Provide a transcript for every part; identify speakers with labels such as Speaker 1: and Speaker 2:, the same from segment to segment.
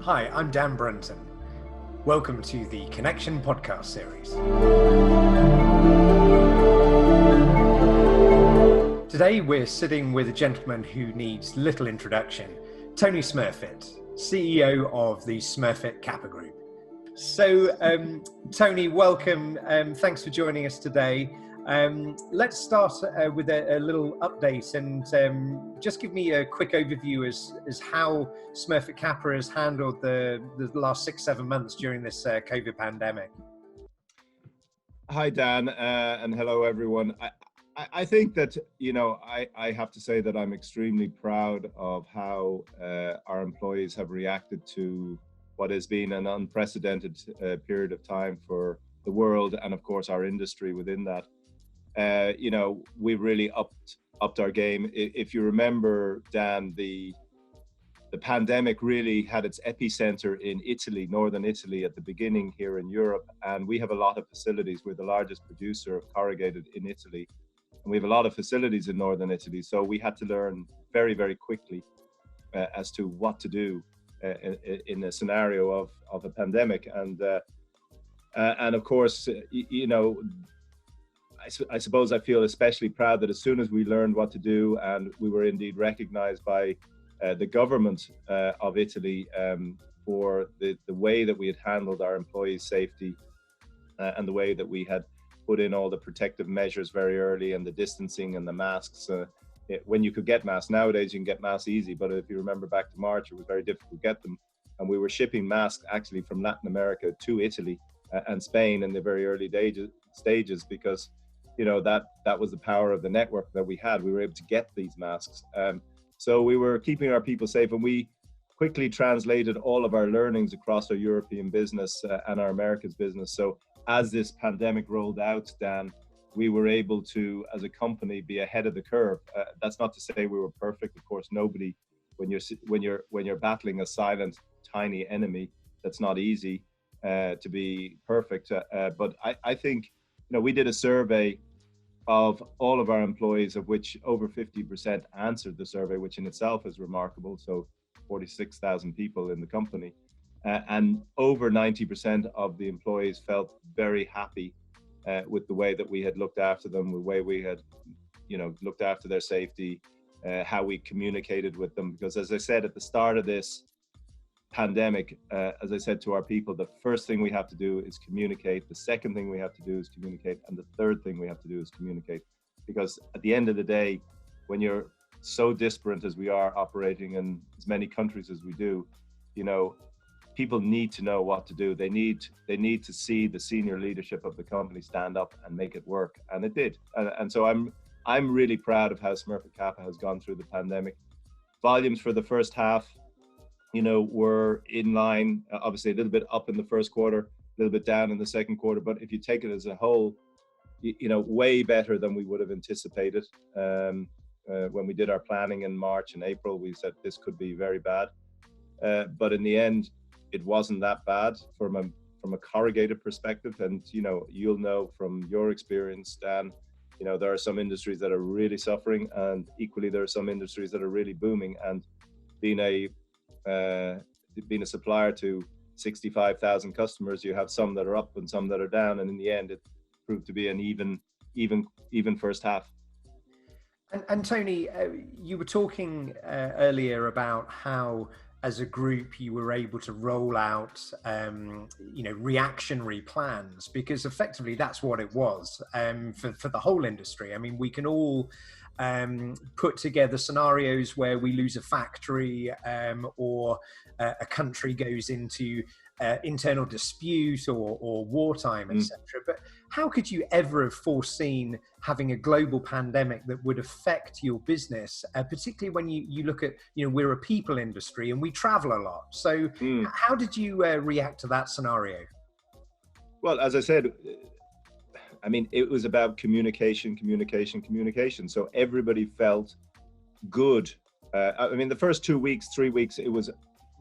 Speaker 1: Hi, I'm Dan Brunton. Welcome to the Connection podcast series. Today we're sitting with a gentleman who needs little introduction, Tony Smurfit, CEO of the Smurfit Kappa Group. So, Tony, welcome. Thanks for joining us today. Let's start with a little update and just give me a quick overview as how Smurfit Kappa has handled the last 6-7 months during this COVID pandemic.
Speaker 2: Hi, Dan, and hello, everyone. I think that, I have to say that I'm extremely proud of how our employees have reacted to what has been an unprecedented period of time for the world and, of course, our industry within that. We've really upped our game. If you remember, Dan, the pandemic really had its epicenter in Italy, northern Italy, at the beginning here in Europe, and we have a lot of facilities. We're the largest producer of corrugated in Italy, and we have a lot of facilities in northern Italy. So we had to learn very, very quickly as to what to do in a scenario of a pandemic, and of course, I suppose I feel especially proud that as soon as we learned what to do, and we were indeed recognized by the government of Italy for the way that we had handled our employees' safety and the way that we had put in all the protective measures very early, and the distancing and the masks. When you could get masks, nowadays you can get masks easy, but if you remember back to March, it was very difficult to get them. And we were shipping masks actually from Latin America to Italy and Spain in the very early stages because that was the power of the network that we had. We were able to get these masks. So we were keeping our people safe, and we quickly translated all of our learnings across our European business and our Americas business. So as this pandemic rolled out, Dan, we were able to, as a company, be ahead of the curve. That's not to say we were perfect. Of course, nobody, when you're battling a silent, tiny enemy, that's not easy to be perfect. But I think, we did a survey of all of our employees, of which over 50% answered the survey, which in itself is remarkable. So 46,000 people in the company. And over 90% of the employees felt very happy with the way that we had looked after them, the way we had, looked after their safety, how we communicated with them. Because as I said at the start of this pandemic, as I said to our people, the first thing we have to do is communicate. The second thing we have to do is communicate. And the third thing we have to do is communicate. Because at the end of the day, when you're so disparate as we are, operating in as many countries as we do, people need to know what to do. They need to see the senior leadership of the company stand up and make it work. And it did. And so I'm really proud of how Smurfit Kappa has gone through the pandemic. Volumes for the first half, were in line, obviously a little bit up in the first quarter, a little bit down in the second quarter. But if you take it as a whole, way better than we would have anticipated. When we did our planning in March and April, we said this could be very bad. But in the end, it wasn't that bad from a corrugated perspective. And, you'll know from your experience, Dan, there are some industries that are really suffering, and equally there are some industries that are really booming. And being a supplier to 65,000 customers, you have some that are up and some that are down, and in the end it proved to be an even first half.
Speaker 1: And Tony, you were talking earlier about how as a group you were able to roll out reactionary plans, because effectively that's what it was for the whole industry. I mean, we can all put together scenarios where we lose a factory or a country goes into internal dispute or wartime, etc. But how could you ever have foreseen having a global pandemic that would affect your business, particularly when you look at, we're a people industry and we travel a lot. So how did you react to that scenario?
Speaker 2: Well, as I said, I mean, it was about communication. So everybody felt good. The first 2 weeks, 3 weeks, it was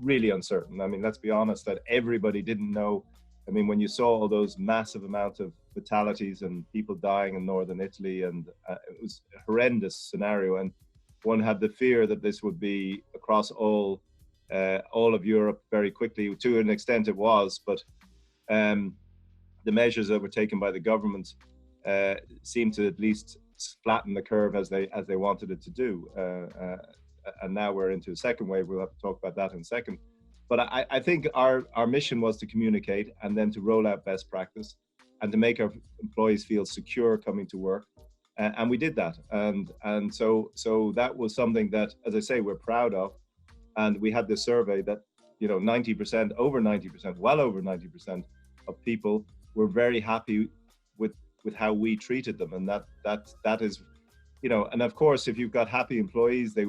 Speaker 2: really uncertain. I mean, let's be honest, that everybody didn't know. I mean, when you saw all those massive amount of fatalities and people dying in northern Italy, and it was a horrendous scenario. And one had the fear that this would be across all all of Europe very quickly. To an extent it was, but the measures that were taken by the government seemed to at least flatten the curve as they wanted it to do. And now we're into a second wave. We'll have to talk about that in a second. But I think our mission was to communicate and then to roll out best practice and to make our employees feel secure coming to work. And we did that. And so that was something that, as I say, we're proud of. And we had this survey that, 90%, over 90%, well over 90% of people were very happy with how we treated them. And that is, and of course, if you've got happy employees, they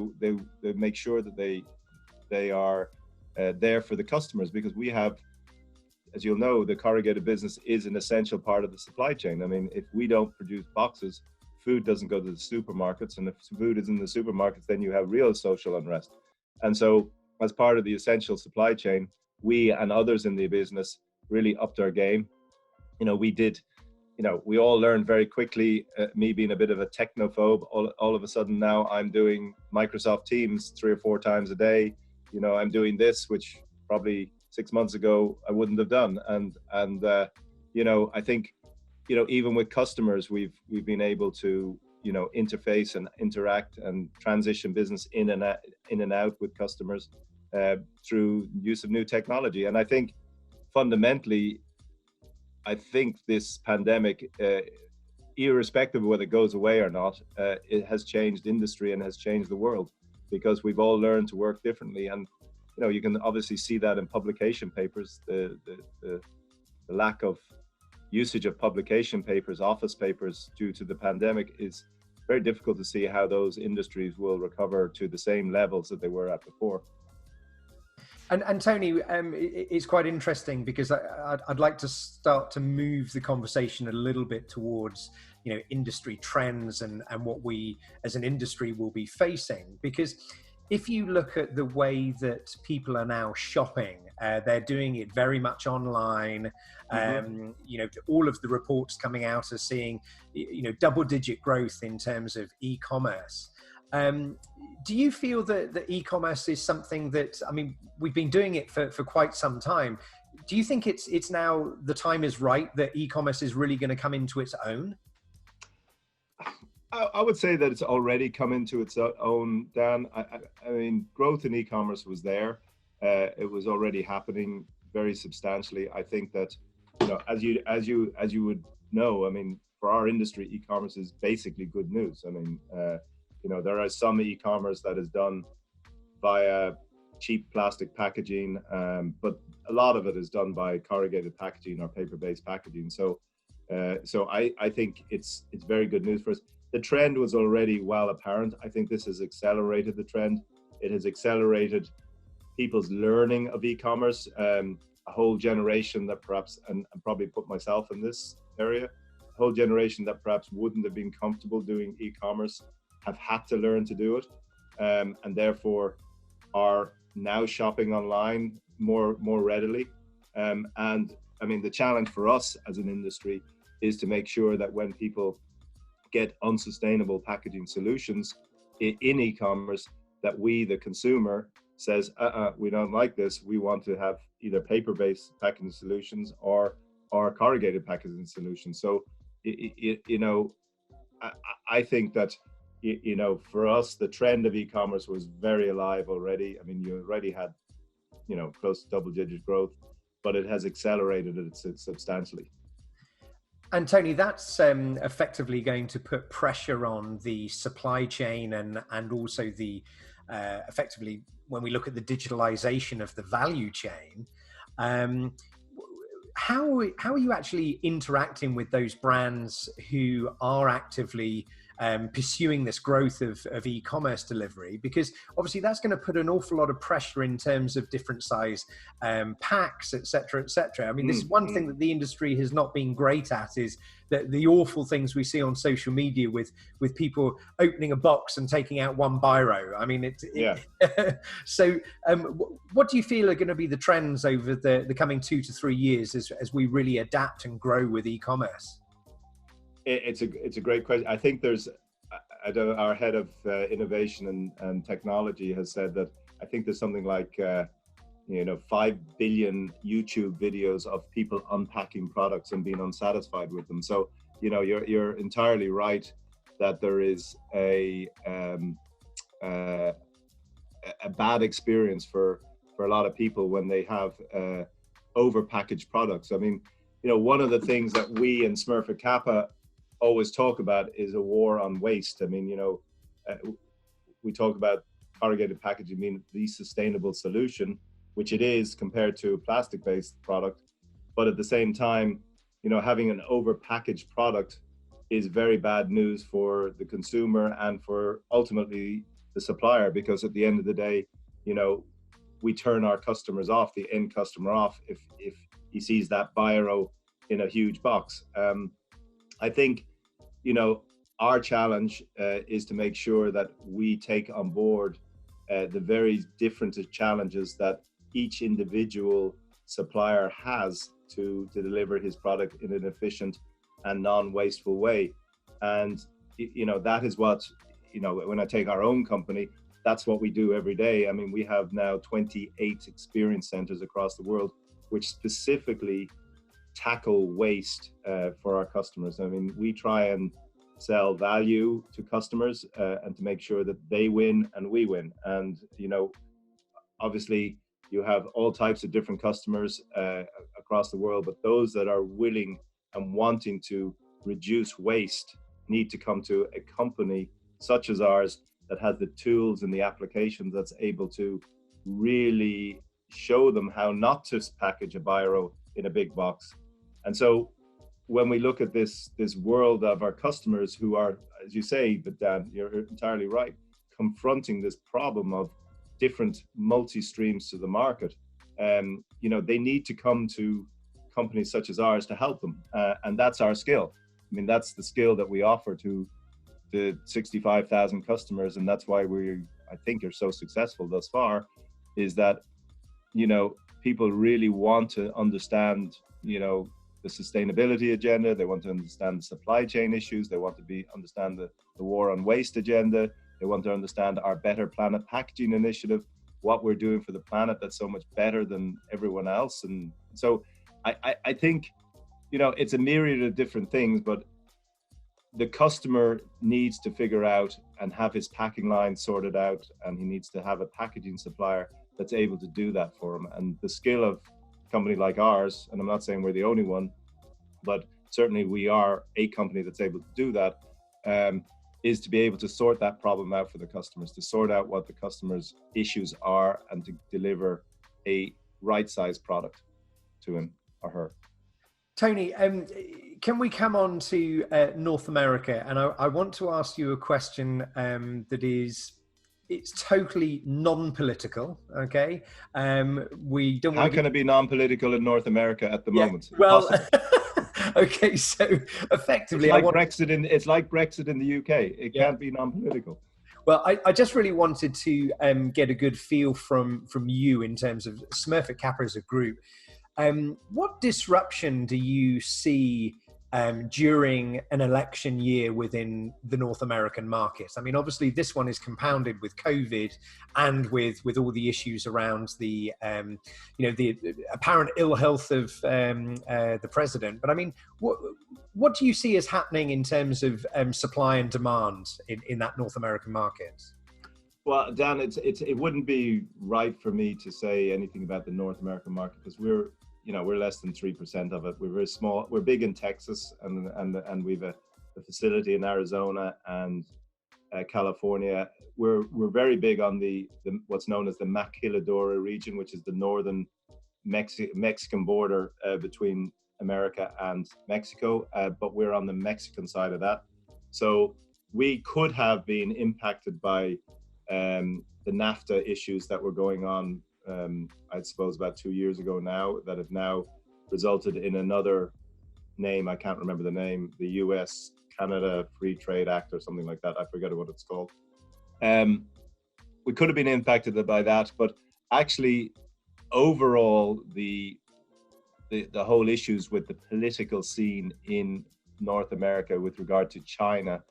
Speaker 2: make sure that they are there for the customers, because we have, as you'll know, the corrugated business is an essential part of the supply chain. I mean, if we don't produce boxes, food doesn't go to the supermarkets, and if food is in the supermarkets, then you have real social unrest. And so, as part of the essential supply chain, we and others in the business really upped our game. We did, we all learned very quickly, me being a bit of a technophobe, all of a sudden now I'm doing Microsoft Teams 3 or 4 times a day. I'm doing this, which probably 6 months ago I wouldn't have done. And I think, even with customers, we've been able to, interface and interact and transition business in and out with customers through use of new technology. And I think fundamentally, this pandemic, irrespective of whether it goes away or not, it has changed industry and has changed the world, because we've all learned to work differently. And you can obviously see that in publication papers. The lack of usage of publication papers, office papers, due to the pandemic, is very difficult to see how those industries will recover to the same levels that they were at before.
Speaker 1: And Tony, it's quite interesting, because I'd like to start to move the conversation a little bit towards, industry trends and what we as an industry will be facing. Because if you look at the way that people are now shopping, they're doing it very much online. All of the reports coming out are seeing, double-digit growth in terms of e-commerce. Do you feel that e-commerce is something that, we've been doing it for quite some time. Do you think it's now the time is right that e-commerce is really going to come into its own?
Speaker 2: I would say that it's already come into its own, Dan. I mean, growth in e-commerce was there. It was already happening very substantially. I think that, as you would know, for our industry, e-commerce is basically good news. There are some e-commerce that is done via cheap plastic packaging, but a lot of it is done by corrugated packaging or paper-based packaging. So I think it's very good news for us. The trend was already well apparent. I think this has accelerated the trend. It has accelerated people's learning of e-commerce. A whole generation that perhaps, and probably put myself in this area, a whole generation that perhaps wouldn't have been comfortable doing e-commerce have had to learn to do it, and therefore are now shopping online more readily. And the challenge for us as an industry is to make sure that when people get unsustainable packaging solutions in e-commerce, that we, the consumer, says, we don't like this. We want to have either paper-based packaging solutions or corrugated packaging solutions. So, I think that, for us, the trend of e-commerce was very alive already. You already had, close to double-digit growth, but it has accelerated it substantially.
Speaker 1: And Tony, that's effectively going to put pressure on the supply chain and also the effectively, when we look at the digitalization of the value chain, how are you actually interacting with those brands who are actively pursuing this growth of e-commerce delivery? Because obviously that's going to put an awful lot of pressure in terms of different size packs, et cetera, et cetera. This is one thing that the industry has not been great at, is that the awful things we see on social media with people opening a box and taking out one biro. So what do you feel are going to be the trends over the coming 2 to 3 years as we really adapt and grow with e-commerce?
Speaker 2: It's a great question. I think our head of innovation and technology has said that I think there's something like 5 billion YouTube videos of people unpacking products and being unsatisfied with them. So you're entirely right that there is a bad experience for a lot of people when they have over-packaged products. I mean, one of the things that we in Smurfit Kappa always talk about is a war on waste. I mean, we talk about corrugated packaging being the sustainable solution, which it is compared to a plastic-based product. But at the same time, having an over-packaged product is very bad news for the consumer and for ultimately the supplier, because at the end of the day, we turn our customers off, the end customer off, if he sees that biro in a huge box. I think, our challenge is to make sure that we take on board the very different challenges that each individual supplier has to deliver his product in an efficient and non-wasteful way. And, that is what, when I take our own company, that's what we do every day. I mean, we have now 28 experience centers across the world, which specifically tackle waste for our customers. I mean, we try and sell value to customers and to make sure that they win and we win. And, obviously you have all types of different customers across the world, but those that are willing and wanting to reduce waste need to come to a company such as ours that has the tools and the applications that's able to really show them how not to package a biro in a big box. And so when we look at this world of our customers who are, as you say, but Dan, you're entirely right, confronting this problem of different multi-streams to the market, they need to come to companies such as ours to help them. And that's our skill. I mean, that's the skill that we offer to the 65,000 customers. And that's why I think are so successful thus far, is that, people really want to understand, the sustainability agenda. They want to understand the supply chain issues. They want to understand the war on waste agenda. They want to understand our Better Planet Packaging initiative, what we're doing for the planet that's so much better than everyone else. And so I think, it's a myriad of different things, but the customer needs to figure out and have his packing line sorted out, and he needs to have a packaging supplier that's able to do that for him. And the skill of a company like ours, and I'm not saying we're the only one, but certainly we are a company that's able to do that, is to be able to sort that problem out for the customers, to sort out what the customers' issues are, and to deliver a right-sized product to him or her.
Speaker 1: Tony, can we come on to North America? And I want to ask you a question it's totally non-political, okay? We don't want
Speaker 2: How can it be non-political in North America at the moment?
Speaker 1: Well, okay, so effectively,
Speaker 2: it's like Brexit in the UK. It can't be non-political.
Speaker 1: Well, I just really wanted to get a good feel from you in terms of Smurfit Kappa as a group. What disruption do you see during an election year within the North American market? I mean, obviously this one is compounded with COVID and with all the issues around the apparent ill health of the president. But I mean, what do you see as happening in terms of supply and demand in that North American market?
Speaker 2: Well, Dan, it wouldn't be right for me to say anything about the North American market, because we're less than 3% of it. We're very small. We're big in Texas, and we've a facility in Arizona and California. We're very big on the what's known as the Maquiladora region, which is the northern Mexican border between America and Mexico, but we're on the Mexican side of that. So we could have been impacted by the NAFTA issues that were going on, I suppose about 2 years ago now, that have now resulted in another name. I can't remember the name, the US Canada Free Trade Act or something like that. I forget what it's called. We could have been impacted by that, but actually overall the whole issues with the political scene in North America with regard to China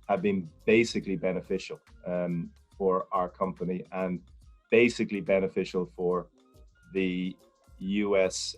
Speaker 2: have been basically beneficial for our company. And basically beneficial for the US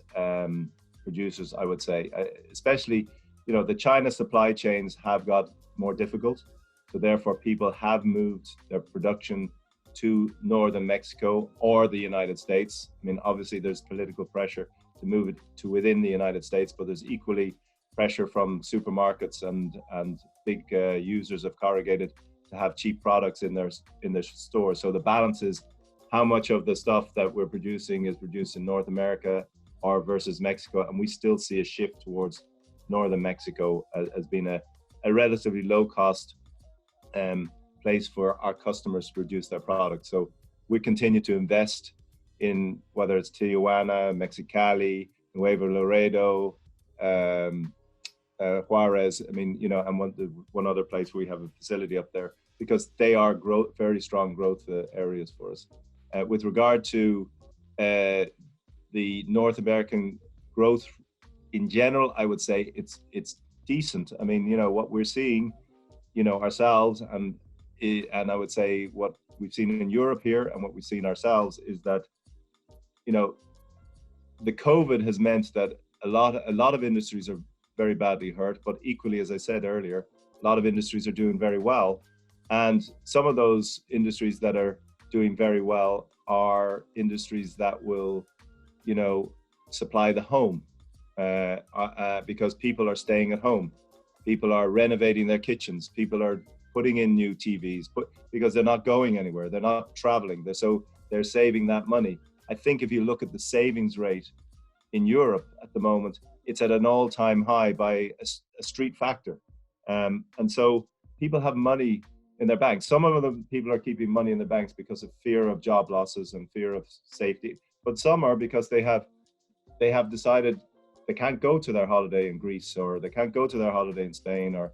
Speaker 2: producers, I would say, especially, the China supply chains have got more difficult. So therefore people have moved their production to northern Mexico or the United States. I mean, obviously there's political pressure to move it to within the United States, but there's equally pressure from supermarkets and big users of corrugated to have cheap products in their stores. So the balance is how much of the stuff that we're producing is produced in North America or versus Mexico, and we still see a shift towards northern Mexico as being a relatively low cost place for our customers to produce their products. So we continue to invest in whether it's Tijuana, Mexicali, Nuevo Laredo, Juarez, I mean, and one other place where we have a facility up there, because they are very strong growth areas for us. With regard to the North American growth in general, I would say it's decent. I mean, what we're seeing, ourselves, and I would say what we've seen in Europe here and what we've seen ourselves is that, the COVID has meant that a lot of industries are very badly hurt, but equally, as I said earlier, a lot of industries are doing very well. And some of those industries that are doing very well are industries that will, supply the home, because people are staying at home. People are renovating their kitchens. People are putting in new TVs, because they're not going anywhere. They're not traveling. They're saving that money. I think if you look at the savings rate in Europe at the moment, it's at an all-time high by a street factor. And so people have money in their banks. Some of them, people are keeping money in the banks because of fear of job losses and fear of safety. But some are because they have decided they can't go to their holiday in Greece, or they can't go to their holiday in Spain, or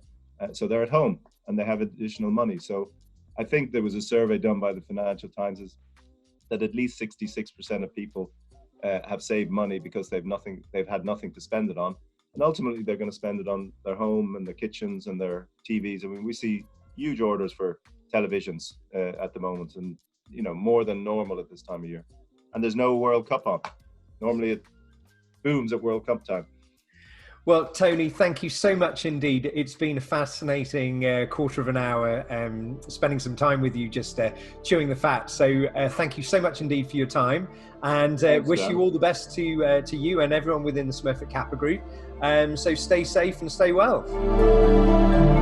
Speaker 2: so they're at home and they have additional money. So I think there was a survey done by the Financial Times that at least 66% of people have saved money because they've had nothing to spend it on. And ultimately they're going to spend it on their home and their kitchens and their TVs. I mean, we see huge orders for televisions at the moment, and more than normal at this time of year. And there's no World Cup on. Normally it booms at World Cup time.
Speaker 1: Well, Tony, thank you so much indeed. It's been a fascinating quarter of an hour spending some time with you, just chewing the fat. So thank you so much indeed for your time, and wish you all the best to you and everyone within the Smurfit Kappa Group. So stay safe and stay well.